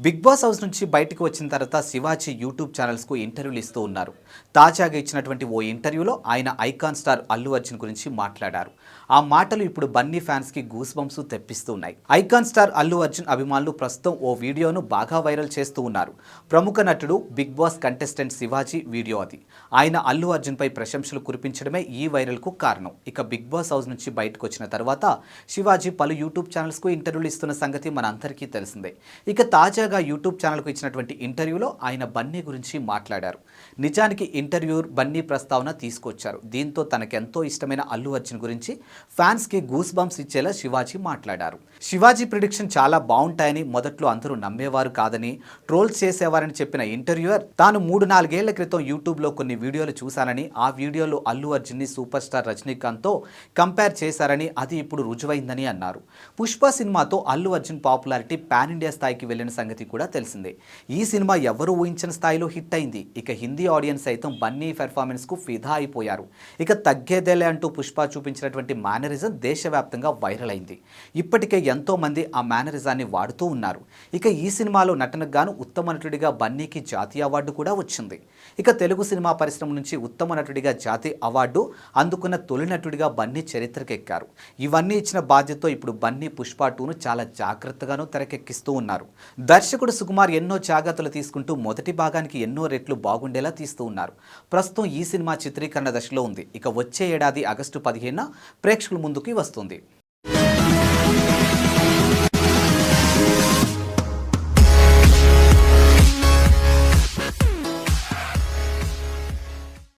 Big boss house నుంచి బయటకు వచ్చిన తర్వాత శివాజీ యూట్యూబ్ ఛానల్స్కు ఇంటర్వ్యూలు ఇస్తూ ఉన్నారు. తాజాగా ఇచ్చినటువంటి ఓ ఇంటర్వ్యూలో ఆయన ఐకాన్ స్టార్ అల్లు అర్జున్ గురించి మాట్లాడారు. ఆ మాటలు ఇప్పుడు బన్నీ ఫ్యాన్స్కి గూస్ బంప్స్ తెప్పిస్తూ ఉన్నాయి. ఐకాన్ స్టార్ అల్లు అర్జున్ అభిమానులు ప్రస్తుతం ఓ వీడియోను బాగా వైరల్ చేస్తూ ఉన్నారు. ప్రముఖ నటుడు big boss contestant Sivaji video అది. ఆయన అల్లు అర్జున్పై ప్రశంసలు కురిపించడమే ఈ వైరల్కు కారణం. ఇక బిగ్ బాస్ హౌస్ నుంచి బయటకు వచ్చిన తర్వాత శివాజీ పలు యూట్యూబ్ ఛానల్స్కు ఇంటర్వ్యూలు ఇస్తున్న సంగతి మనందరికీ తెలిసిందే. ఇక తాజాగా యూట్యూబ్ ఛానల్కు ఇచ్చినటువంటి ఇంటర్వ్యూలో ఆయన బన్నీ గురించి మాట్లాడారు. నిజానికి ఇంటర్వ్యూర్ బన్నీ ప్రస్తావన తీసుకొచ్చారు. దీంతో తనకెంతో ఇష్టమైన అల్లు అర్జున్ గురించి ఫ్యాన్స్కి గూస్ బంప్స్ ఇచ్చేలా శివాజీ మాట్లాడారు. శివాజీ ప్రిడిక్షన్ చాలా బాగుంటాయని మొదట్లో అందరూ నమ్మేవారు కాదని, ట్రోల్స్ చేసేవారని చెప్పిన ఇంటర్వ్యూయర్ తాను 3-4 ఏళ్ల క్రితం యూట్యూబ్లో కొన్ని వీడియోలు చూశానని, ఆ వీడియోలో అల్లు అర్జున్ని సూపర్ స్టార్ రజనీకాంత్తో కంపేర్ చేశారని, అది ఇప్పుడు రుజువైందని అన్నారు. పుష్ప సినిమాతో Allu Arjun popularity pan India స్థాయికి వెళ్లిన సంగతి కూడా తెలిసిందే. ఈ సినిమా ఎవరు ఊహించిన స్థాయిలో హిట్ అయింది. ఇక హిందీ ఆడియన్స్ సైతం బన్నీ పెర్ఫార్మెన్స్కు ఫిదా అయిపోయారు. ఇక తగ్గేదేలే అంటూ పుష్ప చూపించినటువంటి మేనరిజం దేశవ్యాప్తంగా వైరల్ అయింది. ఇప్పటికే ఎంతో మంది ఆ మేనరిజాన్ని వాడుతూ ఉన్నారు. ఇక ఈ సినిమాలో నటనకు గాను ఉత్తమ నటుడిగా బన్నీకి జాతీయ అవార్డు కూడా వచ్చింది. ఇక తెలుగు సినిమా పరిశ్రమ నుంచి ఉత్తమ నటుడిగా జాతీయ అవార్డు అందుకున్న తొలి నటుడిగా బన్నీ చరిత్రకెక్కారు. ఇవన్నీ ఇచ్చిన బాధ్యతతో ఇప్పుడు బన్నీ పుష్ప 2ను చాలా జాగ్రత్తగానూ తెరకెక్కిస్తూ ఉన్నారు. దర్శకుడు సుకుమార్ ఎన్నో జాగ్రత్తలు తీసుకుంటూ మొదటి భాగానికి ఎన్నో రెట్లు బాగుండేలా తీస్తూ ఉన్నారు. ప్రస్తుతం ఈ సినిమా చిత్రీకరణ దశలో ఉంది. ఇక వచ్చే ఏడాది ఆగస్టు 15న ప్రేక్షకుల ముందుకి వస్తుంది.